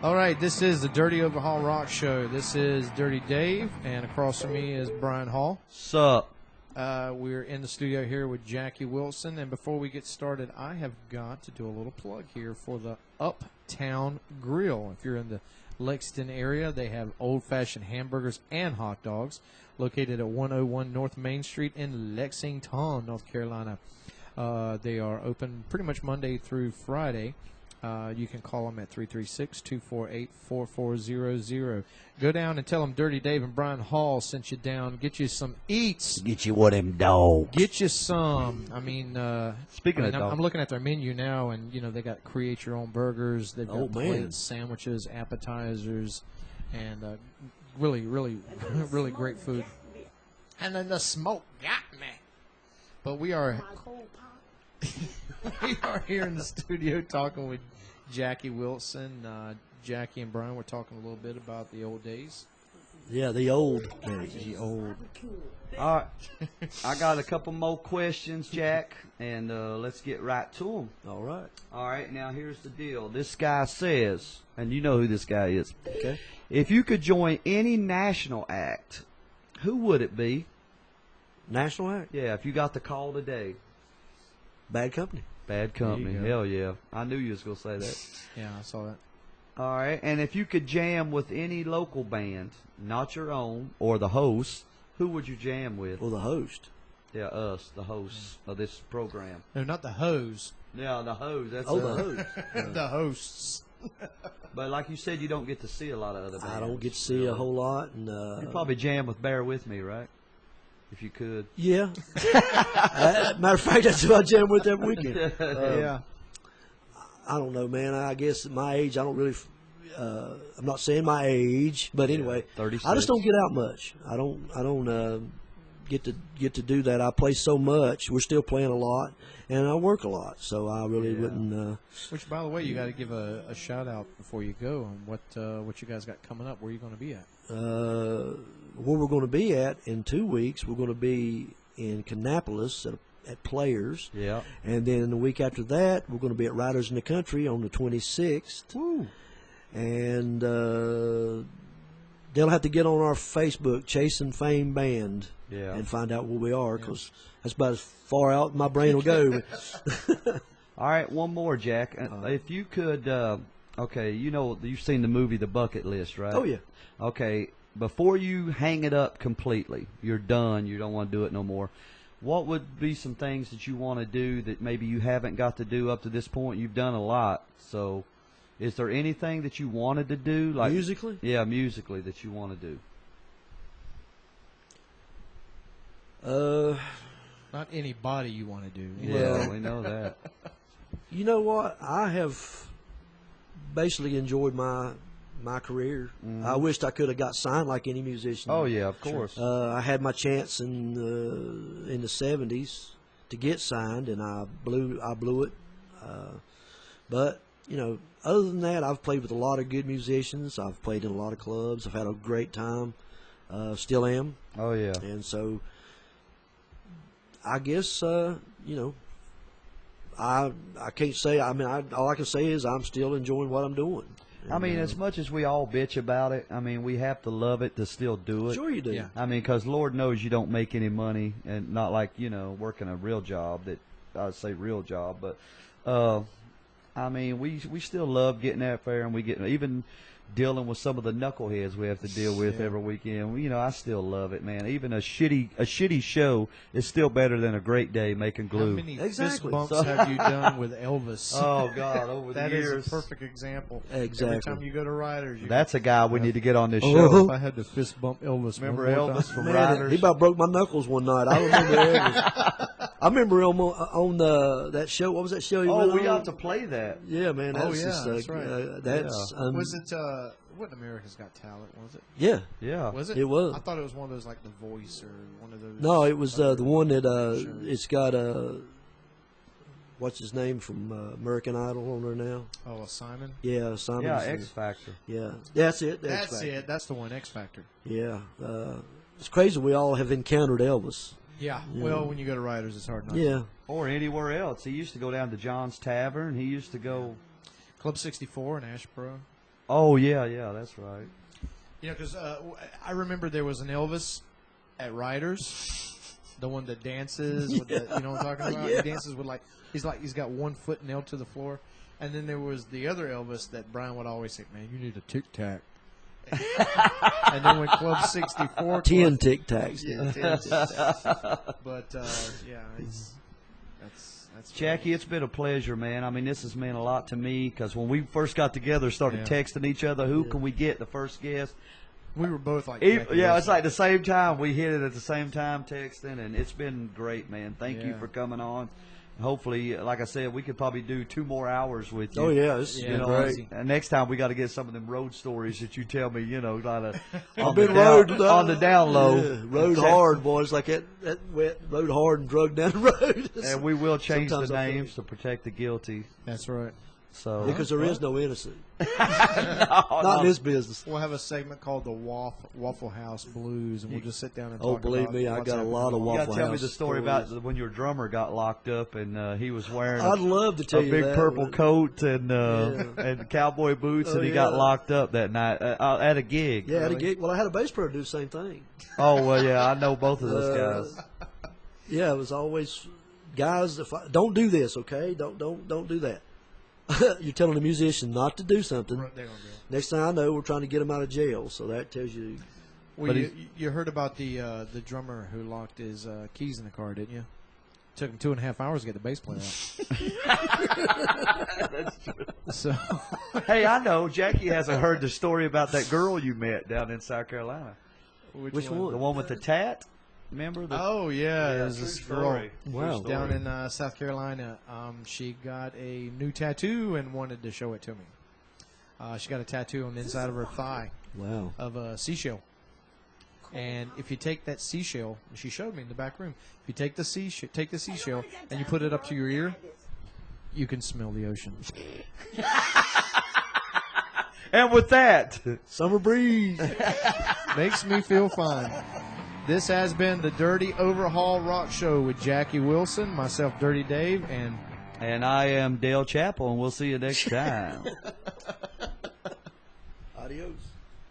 All right, this is the Dirty Overhaul Rock Show. This is Dirty Dave, and across from me is Brian Hall. Sup? We're in the studio here with Jackie Wilson, and before we get started, I have got to do a little plug here for the Uptown Grill. If you're in the Lexington area, they have old-fashioned hamburgers and hot dogs located at 101 North Main Street in Lexington, North Carolina. They are open pretty much Monday through Friday. You can call them at 336-248-4400. Go down and tell them Dirty Dave and Brian Hall sent you down. Get you some eats. Get you one of them dogs. Get you some. I mean, Speaking of dogs, I'm looking at their menu now, and, you know, they got create your own burgers. They've got plates, sandwiches, appetizers, and really, really, really great food. And then the smoke got me. But we are... We are here in the studio talking with Jackie Wilson. Jackie and Brian were talking a little bit about the old days. Yeah, the old days. The old. all right. I got a couple more questions, Jack, and let's get right to them. All right. All right, now here's the deal. This guy says, and you know who this guy is. Okay. If you could join any national act, who would it be? National act? Yeah, if you got the call today. Bad Company. Bad Company. There you go. Hell yeah. I knew you was going to say that. Yeah, I saw that. All right, and if you could jam with any local band, not your own, or the host, who would you jam with? Well, the host. Yeah, us, the hosts of this program. No, not the hose. Yeah, the host. That's Oh, the host. The hosts. But like you said, you don't get to see a lot of other bands. I don't get to see a whole lot. And You'd probably jam with Bear With Me, right? If you could. yeah. Matter of fact, that's who I jam with every weekend. Yeah. I don't know, man. I guess at my age, I don't really. I'm not saying my age, but anyway, 36. I just don't get out much. I don't get to do that. I play so much. We're still playing a lot, and I work a lot, so I really wouldn't. Which, by the way, you got to give a shout out before you go on what you guys got coming up. Where are you going to be at? Where we're going to be at in 2 weeks, we're going to be in Kannapolis at Players. Yeah. And then the week after that, we're going to be at Riders in the Country on the 26th. Woo. And they'll have to get on our Facebook, Chasing Fame Band, and find out where we are, because that's about as far out my brain will go. All right, one more, Jack. If you could, okay, you know, you've seen the movie The Bucket List, right? Oh, yeah. Okay, before you hang it up completely, you're done, you don't want to do it no more, what would be some things that you want to do that maybe you haven't got to do up to this point? You've done a lot, so is there anything that you wanted to do? Like musically? Yeah, musically that you want to do. Not anybody you want to do. Yeah, we know that. You know what? I have basically enjoyed my career. Mm-hmm. I wished I could have got signed like any musician. Oh yeah, of course. I had my chance in the 70s to get signed, and I blew it. But you know, other than that, I've played with a lot of good musicians. I've played in a lot of clubs. I've had a great time. Still am. Oh yeah. And so, I guess you know, I can't say. I mean, all I can say is I'm still enjoying what I'm doing. I mean, as much as we all bitch about it, I mean, we have to love it to still do it. Sure you do. Yeah. I mean, because Lord knows you don't make any money, and not like, you know, working a real job that I'd say real job, but I mean, we still love getting out there, and we get even dealing with some of the knuckleheads we have to deal with every weekend. You know, I still love it, man. Even a shitty show is still better than a great day making glue. How many fist Exactly. bumps have you done with Elvis? Oh God, over the That years. is a perfect example. Exactly. Every time you go to Riders, you That's a guy we need to get on this Oh. show. if I had to fist bump Elvis. Remember one more Elvis time. from Man, Riders? he about broke my knuckles one night. I remember Elvis. I remember on that show. What was that show? Oh, we on? ought to play that. Yeah, man. That's Oh, yeah, just, that's right. That's Was it what America's Got Talent? Was it? yeah. Yeah. Was it? It was. I thought it was one of those like The Voice or one of those. No, it was the other one that shows. it's got what's his name from American Idol on there now? Oh, Simon. Yeah, Simon. Yeah, X Factor. Yeah, that's it. That's it. That's the one. X Factor. Yeah, it's crazy. We all have encountered Elvis. Yeah. Well, when you go to Riders, it's hard not. Yeah. To. Or anywhere else. He used to go down to John's Tavern. He used to go. Club 64 in Ashboro. Oh yeah, that's right. You know, because I remember there was an Elvis at Riders, the one that dances with the, you know what I'm talking about? Yeah. He dances with he's got one foot nailed to the floor. And then there was the other Elvis that Brian would always say, "Man, you need a tic tac." And then when Club 64, 10 Tic Tacs. yeah, 10 Tic Tacs. But yeah, that's Jackie, it's been a pleasure, man. I mean, this has meant a lot to me because when we first got together, started Yeah. texting each other, who can we get the first guest? we were both like, Yeah, Jackie it's Wilson. like the same time. We hit it at the same time texting, and it's been great, man. Thank you Yeah. for coming on. Hopefully, like I said, we could probably do 2 more hours with you. Oh, yeah. This Yeah, is You know, great. easy. and next time we got to get some of them road stories that you tell me. You know, on been on the down low. Yeah, rode hard, boys. Like that wet, rode hard and drug down the road. And we will change Sometimes the I feel- names to protect the guilty. That's right. So Because there is no innocent. no, Not in this business. We'll have a segment called the Waffle House Blues, and we'll just sit down and Oh, talk believe about me, I what's got a happening. lot of you Waffle got to tell me House the story stories. about when your drummer got locked up and he was wearing I'd love to tell a you big that, purple but- coat and Yeah. and cowboy boots, Oh, and he got yeah. locked up that night at a gig. Yeah, I had a Really? gig. Well, I had a bass player do the same thing. Oh well, yeah, I know both of those guys. Yeah, it was always, guys, don't do this, okay? Don't do that. You're telling the musician not to do something. Right, they're gonna do it. Next thing I know, we're trying to get him out of jail. So that tells you. Well, But you heard about the drummer who locked his keys in the car, didn't you? Took him 2.5 hours to get the bass player out. That's true. So Hey, I know Jackie hasn't heard the story about that girl you met down in South Carolina. Which one? The one with the tat. Remember? Oh yeah, there's true this girl story. Wow. True down story. in South Carolina. She got a new tattoo and wanted to show it to me. She got a tattoo on the inside of her thigh Wow. of a seashell. And if you take that seashell, she showed me in the back room. If you take the seashell and you put it up to your ear, you can smell the ocean. And with that, Summer breeze. Makes me feel fine. This has been the Dirty Overhaul Rock Show with Jackie Wilson, myself, Dirty Dave, and I am Dale Chappell, and we'll see you next time. Adios.